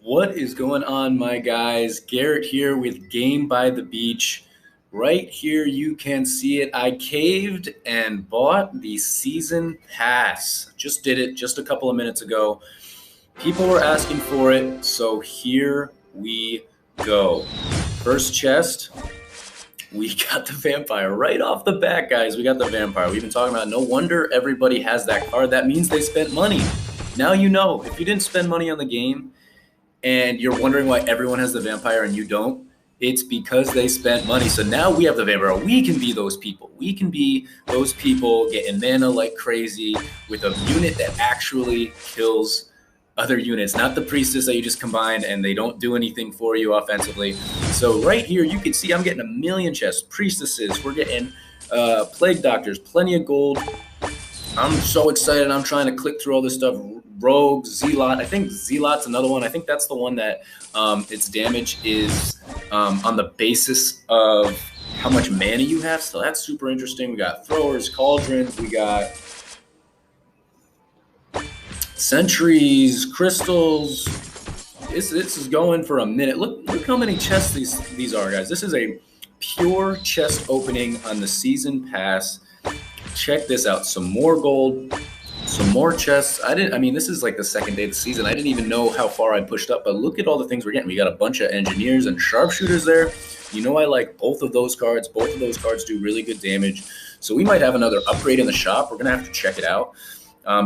What is going on, my guys? Garrett here with Game by the Beach. Right here, you can see it. I caved and bought the season pass. Just did it just a couple of minutes ago. People were asking for it, so here we go. First chest, we got the vampire right off the bat, guys. We got the vampire. We've been talking about no wonder everybody has that card. That means they spent money. Now you know. If you didn't spend money on the game, and you're wondering why everyone has the vampire and you don't, it's because they spent money. So now we have the vampire. We can be those people. We can be those people getting mana like crazy with a unit that actually kills other units, not the priestess that you just combined and they don't do anything for you offensively. So right here, you can see I'm getting a million chests, priestesses. We're getting plague doctors, plenty of gold. I'm so excited. I'm trying to click through all this stuff. Rogue, Zealot. I think Zealot's another one. I think that's the one that its damage is on the basis of how much mana you have. So that's super interesting. We got throwers, cauldrons. We got sentries, crystals. This is going for a minute. Look how many chests these are, guys. This is a pure chest opening on the season pass. Check this out. Some more gold. Some more chests. This is like the second day of the season. I didn't even know how far I pushed up, but look at all the things we're getting. We got a bunch of engineers and sharpshooters there. You know I like both of those cards. Both of those cards do really good damage. So we might have another upgrade in the shop. We're going to have to check it out.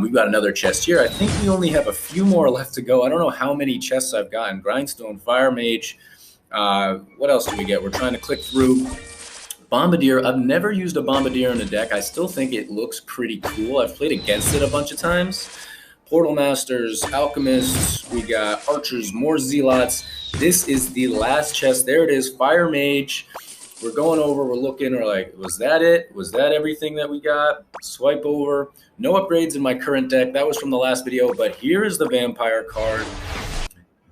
We've got another chest here. I think we only have a few more left to go. I don't know how many chests I've gotten. Grindstone, Fire Mage. What else do we get? We're trying to click through. Bombardier, I've never used a Bombardier in a deck. I still think it looks pretty cool. I've played against it a bunch of times. Portal Masters, Alchemists, we got Archers, more Zealots. This is the last chest. There it is, Fire Mage. We're going over, we're looking, we're like, was that it? Was that everything that we got? Swipe over. No upgrades in my current deck. That was from the last video, but here is the Vampire card.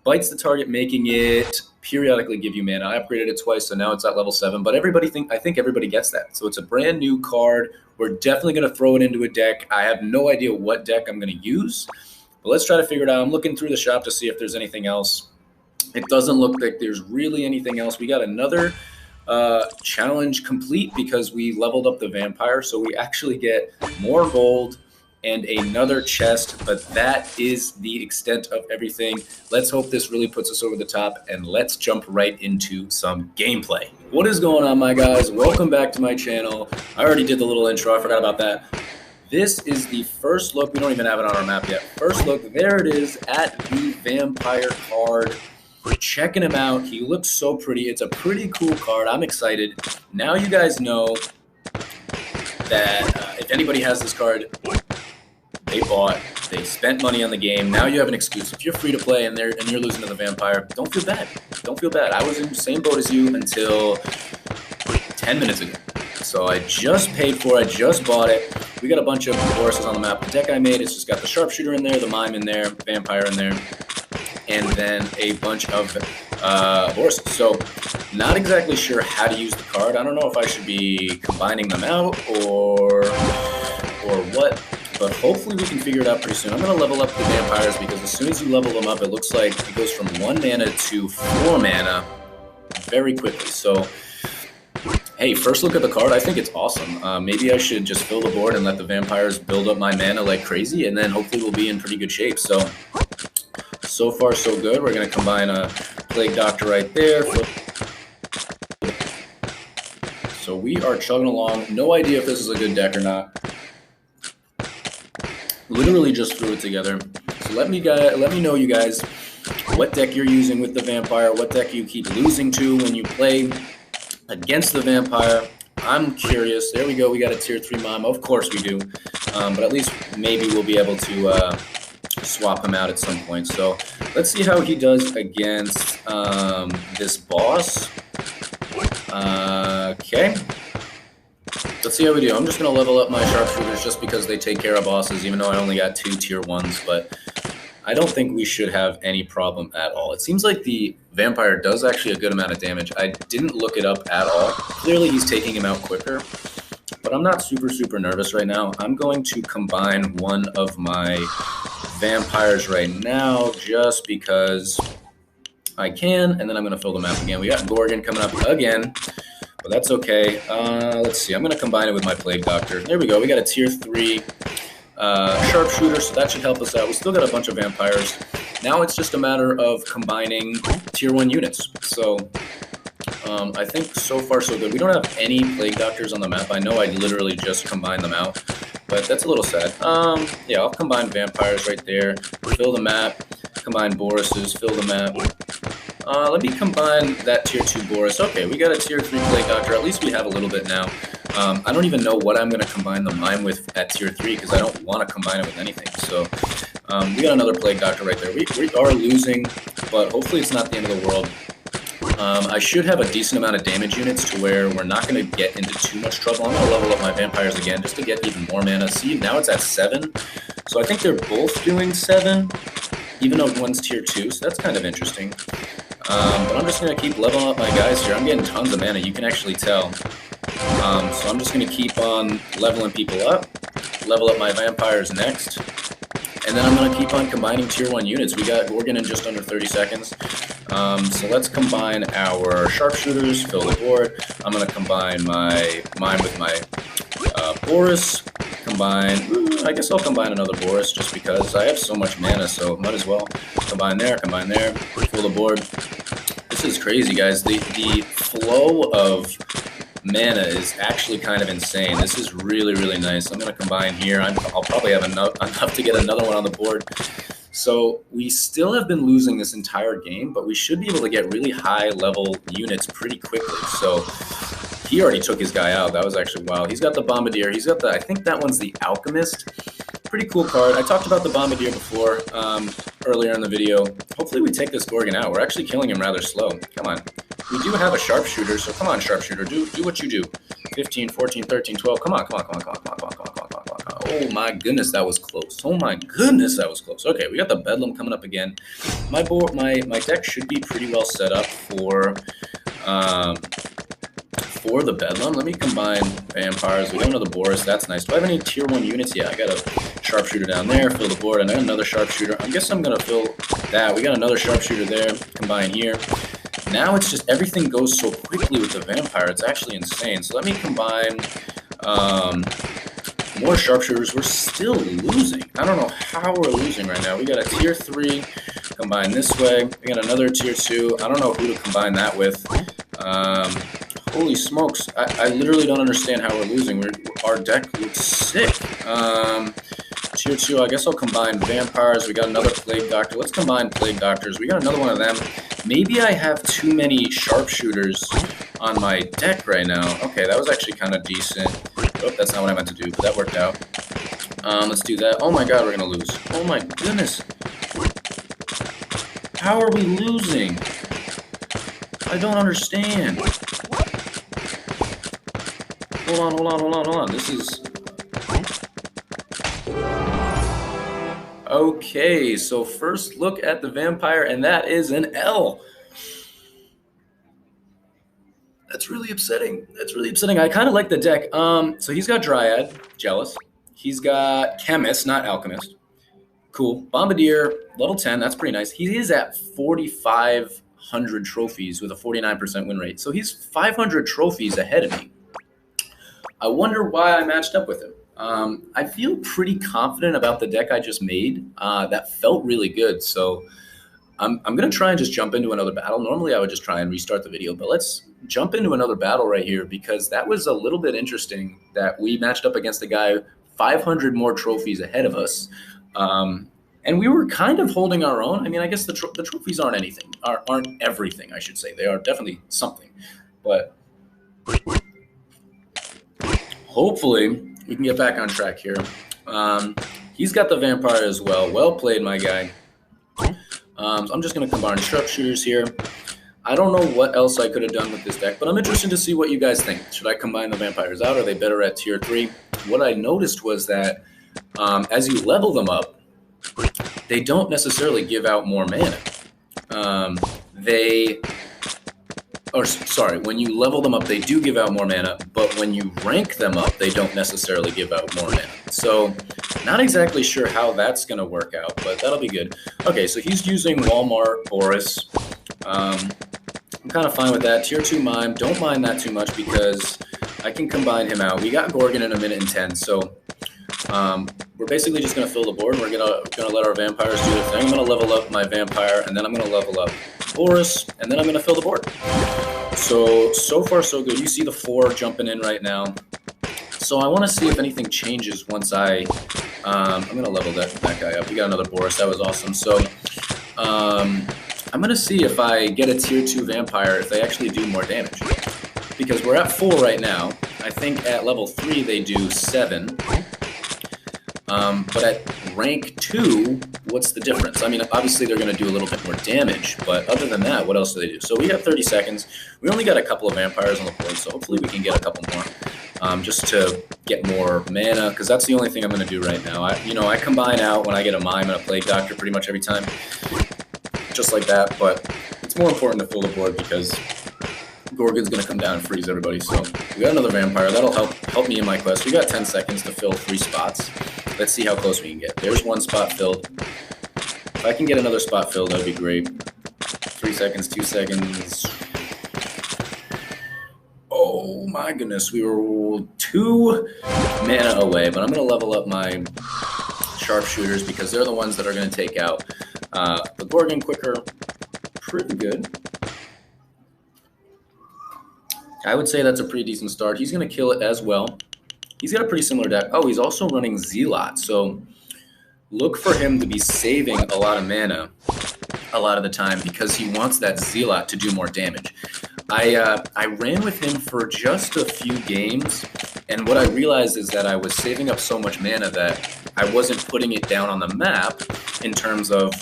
Bites the target, making it periodically give you mana. I upgraded it twice, so now it's at level 7. But I think everybody gets that. So it's a brand new card. We're definitely going to throw it into a deck. I have no idea what deck I'm going to use, but let's try to figure it out. I'm looking through the shop to see if there's anything else. It doesn't look like there's really anything else. We got another challenge complete because we leveled up the vampire, so we actually get more gold and another chest, but that is the extent of everything. Let's hope this really puts us over the top, and let's jump right into some gameplay. What is going on, my guys? Welcome back to my channel. I already did the little intro. I forgot about that. This is the first look. We don't even have it on our map yet. First look, there it is at the vampire card. We're checking him out. He looks so pretty. It's a pretty cool card. I'm excited. Now you guys know that if anybody has this card, they spent money on the game. Now you have an excuse. If you're free to play and you're losing to the vampire, don't feel bad. Don't feel bad. I was in the same boat as you until 10 minutes ago. So I just paid for it. I just bought it. We got a bunch of horses on the map. The deck I made, it's just got the sharpshooter in there, the mime in there, vampire in there, and then a bunch of horses. So not exactly sure how to use the card. I don't know if I should be combining them out or what. But hopefully we can figure it out pretty soon. I'm going to level up the vampires because as soon as you level them up, it looks like it goes from 1 mana to 4 mana very quickly. So, hey, first look at the card. I think it's awesome. Maybe I should just fill the board and let the vampires build up my mana like crazy, and then hopefully we'll be in pretty good shape. So far, so good. We're going to combine a Plague Doctor right there. So we are chugging along. No idea if this is a good deck or not. Literally just threw it together. So let me know, you guys, what deck you're using with the vampire, what deck you keep losing to when you play against the vampire. I'm curious. There we go. We got a tier 3 mom. Of course we do. But at least maybe we'll be able to swap him out at some point. So let's see how he does against this boss. Okay. Let's see how we do. I'm just going to level up my sharpshooters just because they take care of bosses, even though I only got 2 tier 1s, but I don't think we should have any problem at all. It seems like the vampire does actually a good amount of damage. I didn't look it up at all. Clearly he's taking him out quicker, but I'm not super nervous right now. I'm going to combine one of my vampires right now just because I can, and then I'm going to fill the map again. We got Gorgon coming up again, but that's okay. Let's see. I'm going to combine it with my Plague Doctor. There we go. We got a tier 3 sharpshooter, so that should help us out. We still got a bunch of vampires. Now it's just a matter of combining tier 1 units. So I think so far so good. We don't have any Plague Doctors on the map. I know I literally just combined them out, but that's a little sad. Yeah, I'll combine vampires right there. Fill the map. Combine Boruses. Fill the map. Let me combine that tier 2 Boris. Okay, we got a tier 3 Plague Doctor. At least we have a little bit now. I don't even know what I'm going to combine the mime with at tier 3 because I don't want to combine it with anything. So we got another Plague Doctor right there. We are losing, but hopefully it's not the end of the world. I should have a decent amount of damage units to where we're not going to get into too much trouble. I'm going to level up my vampires again just to get even more mana. See, now it's at 7. So I think they're both doing 7, even though one's tier 2. So that's kind of interesting. But I'm just going to keep leveling up my guys here. I'm getting tons of mana. You can actually tell. So I'm just going to keep on leveling people up. Level up my vampires next. And then I'm going to keep on combining tier 1 units. We got Gorgon in just under 30 seconds. So let's combine our sharpshooters, fill the board. I'm going to combine my mine with my Boris. I guess I'll combine another Boris just because I have so much mana, so might as well. Combine there, fill the board. This is crazy, guys. The flow of mana is actually kind of insane. This is really, really nice. I'm going to combine here. I'll probably have enough to get another one on the board. So we still have been losing this entire game, but we should be able to get really high level units pretty quickly. So he already took his guy out. That was actually wild. He's got the Bombardier. He's got I think that one's the Alchemist. Pretty cool card. I talked about the Bombardier before, earlier in the video. Hopefully we take this Gorgon out. We're actually killing him rather slow. Come on. We do have a sharpshooter, so come on, sharpshooter. Do what you do. 15, 14, 13, 12. Come on. Oh my goodness, that was close. Oh my goodness, that was close. Okay, we got the Bedlam coming up again. My deck should be pretty well set up for the Bedlam. Let me combine vampires. We got another Boris. That's nice. Do I have any tier 1 units? Yeah, I got a sharpshooter down there. Fill the board. And I got another sharpshooter. I guess I'm going to fill that. We got another sharpshooter there. Combine here. Now it's just everything goes so quickly with the vampire. It's actually insane. So let me combine more sharpshooters. We're still losing. I don't know how we're losing right now. We got a tier 3. Combine this way. We got another tier 2. I don't know who to combine that with. Holy smokes. I literally don't understand how we're losing. Our deck looks sick. Tier 2, I guess I'll combine vampires. We got another Plague Doctor. Let's combine Plague Doctors. We got another one of them. Maybe I have too many sharpshooters on my deck right now. Okay, that was actually kind of decent. Oh, that's not what I meant to do, but that worked out. Let's do that. Oh my god, we're going to lose. Oh my goodness. How are we losing? I don't understand. Hold on. This is... Okay, so first look at the vampire, and that is an L. That's really upsetting. I kind of like the deck. So he's got Dryad, jealous. He's got Chemist, not Alchemist. Cool. Bombardier, level 10, that's pretty nice. He is at 4,500 trophies with a 49% win rate. So he's 500 trophies ahead of me. I wonder why I matched up with him. I feel pretty confident about the deck I just made. That felt really good. So I'm going to try and just jump into another battle. Normally I would just try and restart the video, but let's jump into another battle right here because that was a little bit interesting that we matched up against a guy 500 more trophies ahead of us. And we were kind of holding our own. I mean, I guess the trophies aren't everything, I should say. They are definitely something. But hopefully we can get back on track here. He's got the vampire as well. Well played, my guy. I'm just going to combine sharpshooters here. I don't know what else I could have done with this deck, but I'm interested to see what you guys think. Should I combine the vampires out? Are they better at tier 3? What I noticed was that as you level them up, they don't necessarily give out more mana. When you level them up, they do give out more mana, but when you rank them up, they don't necessarily give out more mana. So, not exactly sure how that's going to work out, but that'll be good. Okay, so he's using Walmart Boris. I'm kind of fine with that. Tier 2 Mime, don't mind that too much because I can combine him out. We got Gorgon in 1 minute and 10, so we're basically just going to fill the board. We're gonna let our vampires do their thing. I'm going to level up my vampire, and then I'm going to level up Boris, and then I'm going to fill the board. So far so good. You see the 4 jumping in right now. So I want to see if anything changes once I'm going to level that guy up. We got another Boris. That was awesome. So I'm going to see if I get a tier 2 vampire, if they actually do more damage. Because we're at 4 right now. I think at level 3 they do 7. But at rank 2, what's the difference? I mean, obviously they're going to do a little bit more damage, but other than that, what else do they do? So we have 30 seconds. We only got a couple of vampires on the board, so hopefully we can get a couple more. Just to get more mana, because that's the only thing I'm going to do right now. I combine out when I get a Mime and a Plague Doctor pretty much every time, just like that, but it's more important to fill the board because Gorgon's going to come down and freeze everybody. So we got another vampire. That'll help me in my quest. We got 10 seconds to fill 3 spots. Let's see how close we can get. There's 1 spot filled. If I can get another spot filled, that'd be great. 3 seconds, 2 seconds. Oh my goodness, we were 2 mana away, but I'm going to level up my sharpshooters because they're the ones that are going to take out the Gorgon quicker. Pretty good. I would say that's a pretty decent start. He's going to kill it as well. He's got a pretty similar deck. Oh, he's also running Zealot, so look for him to be saving a lot of mana a lot of the time because he wants that Zealot to do more damage. I ran with him for just a few games, and what I realized is that I was saving up so much mana that I wasn't putting it down on the map in terms of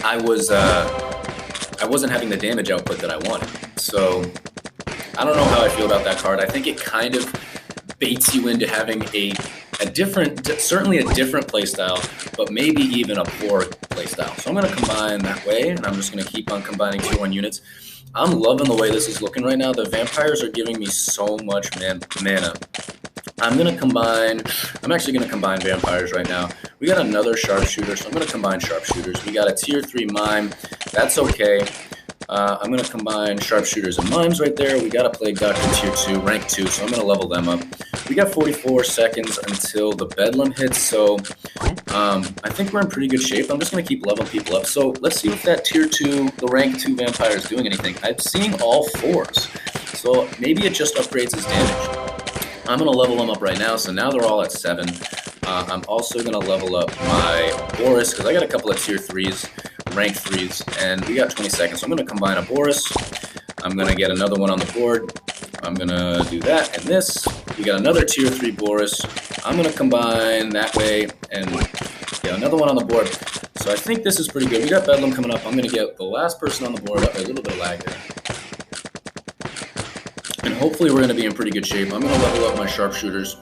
I wasn't having the damage output that I wanted. So I don't know how I feel about that card. I think it kind of baits you into having certainly a different playstyle, but maybe even a poor playstyle. So I'm going to combine that way, and I'm just going to keep on combining tier 1 units. I'm loving the way this is looking right now. The vampires are giving me so much mana. I'm actually going to combine vampires right now. We got another sharpshooter, so I'm going to combine sharpshooters. We got a tier 3 mime. That's okay. I'm going to combine sharpshooters and mimes right there. We got a Plague Doctor tier 2, rank 2, so I'm going to level them up. We got 44 seconds until the Bedlam hits, so I think we're in pretty good shape. I'm just going to keep leveling people up. So let's see if that tier 2, the rank 2 vampire is doing anything. I'm seeing all 4s, so maybe it just upgrades his damage. I'm going to level them up right now, so now they're all at 7. I'm also going to level up my Boris, because I got a couple of tier 3s, rank 3s, and we got 20 seconds. So I'm going to combine a Boris. I'm going to get another one on the board. I'm going to do that and this. We got another tier 3 Boris. I'm going to combine that way and get another one on the board. So I think this is pretty good. We got Bedlam coming up. I'm going to get the last person on the board. A little bit of lag there. And hopefully we're going to be in pretty good shape. I'm going to level up my sharpshooters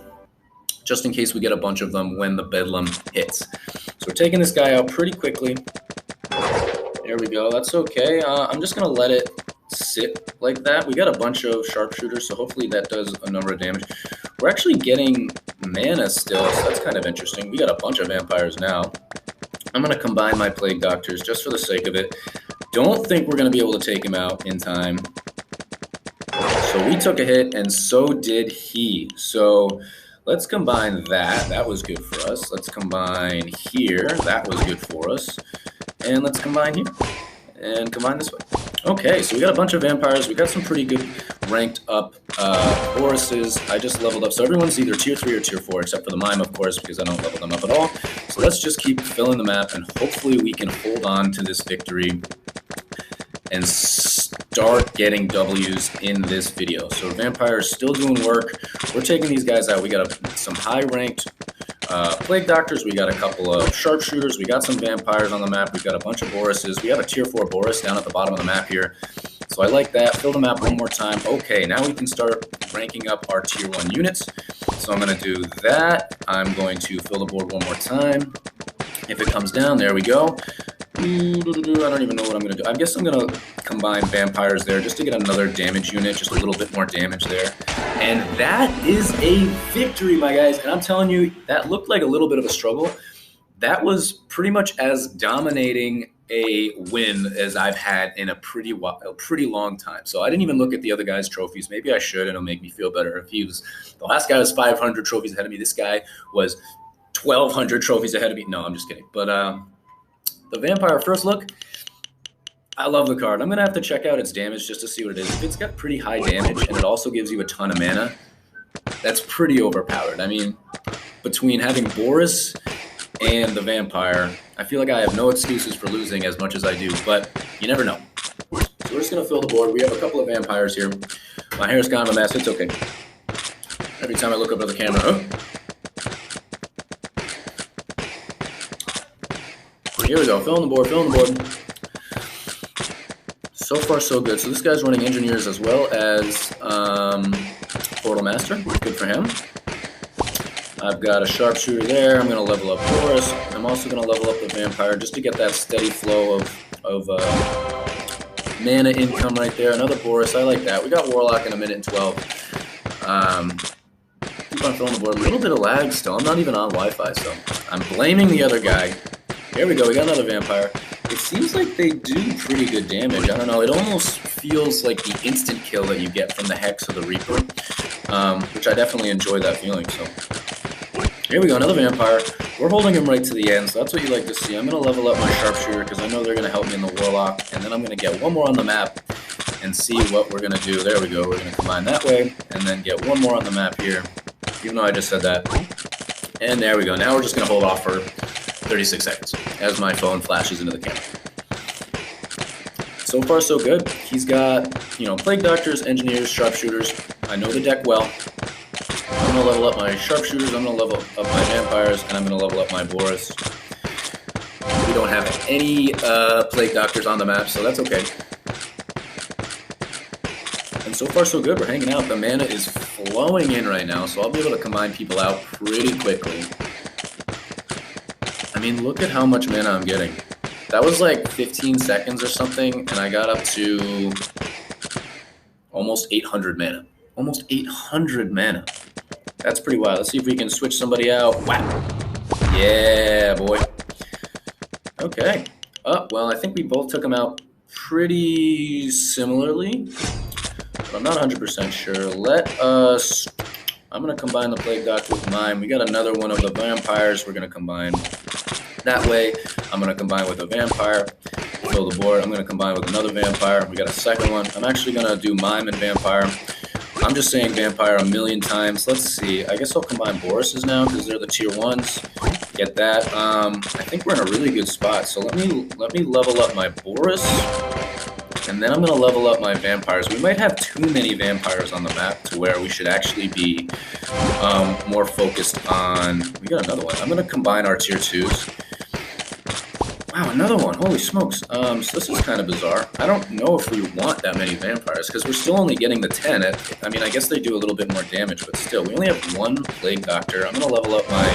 just in case we get a bunch of them when the Bedlam hits. So we're taking this guy out pretty quickly. There we go. That's okay. I'm just going to let it sit like that. We got a bunch of sharpshooters, so hopefully that does a number of damage. We're actually getting mana still, so that's kind of interesting. We got a bunch of vampires now. I'm going to combine my Plague Doctors just for the sake of it. Don't think we're going to be able to take him out in time. So we took a hit, and so did he. So let's combine that. That was good for us. Let's combine here. That was good for us. And let's combine here. And combine this way. Okay, so we got a bunch of vampires. We got some pretty good ranked up Borises. I just leveled up. So everyone's either tier 3 or tier 4, except for the Mime, of course, because I don't level them up at all. So let's just keep filling the map, and hopefully we can hold on to this victory and start getting W's in this video. So vampires still doing work. We're taking these guys out. We got some high-ranked Plague Doctors. We got a couple of sharpshooters. We got some vampires on the map. We've got a bunch of Borises. We have a tier 4 Boris down at the bottom of the map here. So I like that. Fill the map one more time. Okay, now we can start ranking up our tier 1 units. So I'm going to do that. I'm going to fill the board one more time. If it comes down, there we go. I don't even know what I'm going to do. I guess I'm going to combine vampires there just to get another damage unit, just a little bit more damage there. And that is a victory, my guys. And I'm telling you, that looked like a little bit of a struggle. That was pretty much as dominating a win as I've had in a pretty long time. So I didn't even look at the other guy's trophies. Maybe I should, and it'll make me feel better. If he was, the last guy was 500 trophies ahead of me. This guy was 1,200 trophies ahead of me. No, I'm just kidding. But the Vampire, first look, I love the card. I'm going to have to check out its damage just to see what it is. If it's got pretty high damage and it also gives you a ton of mana, that's pretty overpowered. I mean, between having Boris and the Vampire, I feel like I have no excuses for losing as much as I do, but you never know. So we're just going to fill the board. We have a couple of Vampires here. My hair's kind of a mess. It's okay. Every time I look up at the camera, here we go. Filling the board. So far, so good. So this guy's running Engineers as well as Portal Master. Good for him. I've got a Sharpshooter there. I'm going to level up Boris. I'm also going to level up the Vampire just to get that steady flow of mana income right there. Another Boris. I like that. We got Warlock in a minute and 12. Keep on filling the board. A little bit of lag still. I'm not even on Wi-Fi, so I'm blaming the other guy. Here we go. We got another Vampire. It seems like they do pretty good damage. I don't know. It almost feels like the instant kill that you get from the Hex or the Reaper, which I definitely enjoy that feeling. So here we go. Another Vampire. We're holding him right to the end, so that's what you like to see. I'm going to level up my Sharpshooter because I know they're going to help me in the Warlock, and then I'm going to get one more on the map and see what we're going to do. There we go. We're going to combine that way and then get one more on the map here, even though I just said that. And there we go. Now we're just going to hold off for 36 seconds as my phone flashes into the camera. So far, so good. He's got, Plague Doctors, Engineers, Sharpshooters. I know the deck well. I'm going to level up my Sharpshooters, I'm going to level up my Vampires, and I'm going to level up my Boris. We don't have any Plague Doctors on the map, so that's okay. And so far, so good. We're hanging out. The mana is flowing in right now, so I'll be able to combine people out pretty quickly. I mean, look at how much mana I'm getting. That was like 15 seconds or something, and I got up to almost 800 mana. Almost 800 mana. That's pretty wild. Let's see if we can switch somebody out. Wow. Yeah, boy. Okay. Oh, well, I think we both took him out pretty similarly, but I'm not 100% sure. I'm going to combine the Plague Doctor with mine. We got another one of the Vampires we're going to combine. That way, I'm going to combine with a Vampire, fill the board. I'm going to combine with another Vampire. We got a second one. I'm actually going to do Mime and Vampire. I'm just saying Vampire a million times. Let's see. I guess I'll combine Boris's now because they're the tier 1s. Get that. I think we're in a really good spot. So let me level up my Boris, and then I'm going to level up my Vampires. We might have too many Vampires on the map to where we should actually be more focused on... We got another one. I'm going to combine our tier 2s. Wow, another one. Holy smokes. So this is kind of bizarre. I don't know if we want that many Vampires because we're still only getting the 10. I mean, I guess they do a little bit more damage, but still. We only have one Plague Doctor. I'm going to level up my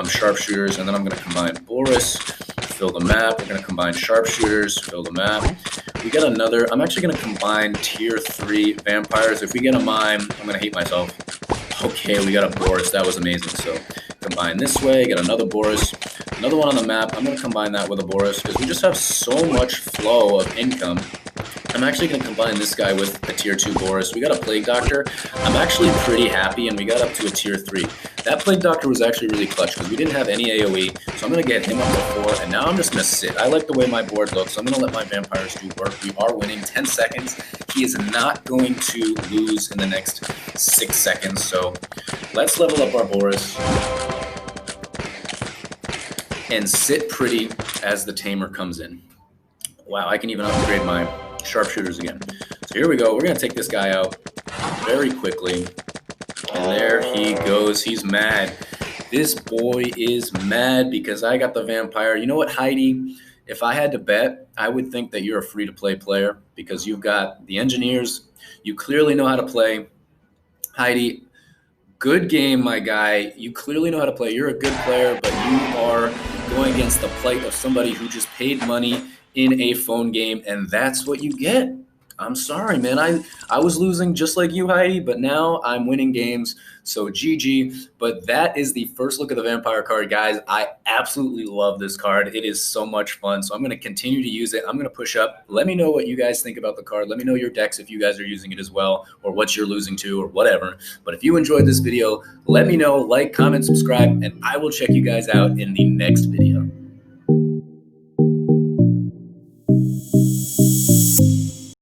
Sharpshooters, and then I'm going to combine Boris, fill the map. We're going to combine Sharpshooters, fill the map. We got another. I'm actually going to combine tier 3 Vampires. If we get a Mime, I'm going to hate myself. Okay, we got a Boris. That was amazing. So combine this way, get another Boris. Another one on the map. I'm going to combine that with a Boris because we just have so much flow of income. I'm actually going to combine this guy with a tier 2 Boris. We got a Plague Doctor. I'm actually pretty happy, and we got up to a tier 3. That Plague Doctor was actually really clutch because we didn't have any AoE, so I'm going to get him up to 4, and now I'm just going to sit. I like the way my board looks, so I'm going to let my Vampires do work. We are winning 10 seconds. He is not going to lose in the next 6 seconds, so let's level up our Boris and sit pretty as the Tamer comes in. Wow, I can even upgrade my Sharpshooters again. So here we go. We're going to take this guy out very quickly. And there he goes. He's mad. This boy is mad because I got the Vampire. You know what, Heidi? If I had to bet, I would think that you're a free-to-play player because you've got the Engineers. You clearly know how to play. Heidi, good game, my guy. You clearly know how to play. You're a good player, but you are going against the plight of somebody who just paid money in a phone game, and that's what you get. I'm sorry, man. I was losing just like you, Heidi, but now I'm winning games. So GG. But that is the first look at the vampire card, guys. I absolutely love this card. It is so much fun. So I'm going to continue to use it. I'm going to push up. Let me know what you guys think about the card. Let me know your decks if you guys are using it as well, or what you're losing to, or whatever. But if you enjoyed this video, let me know. Like, comment, subscribe, and I will check you guys out in the next video.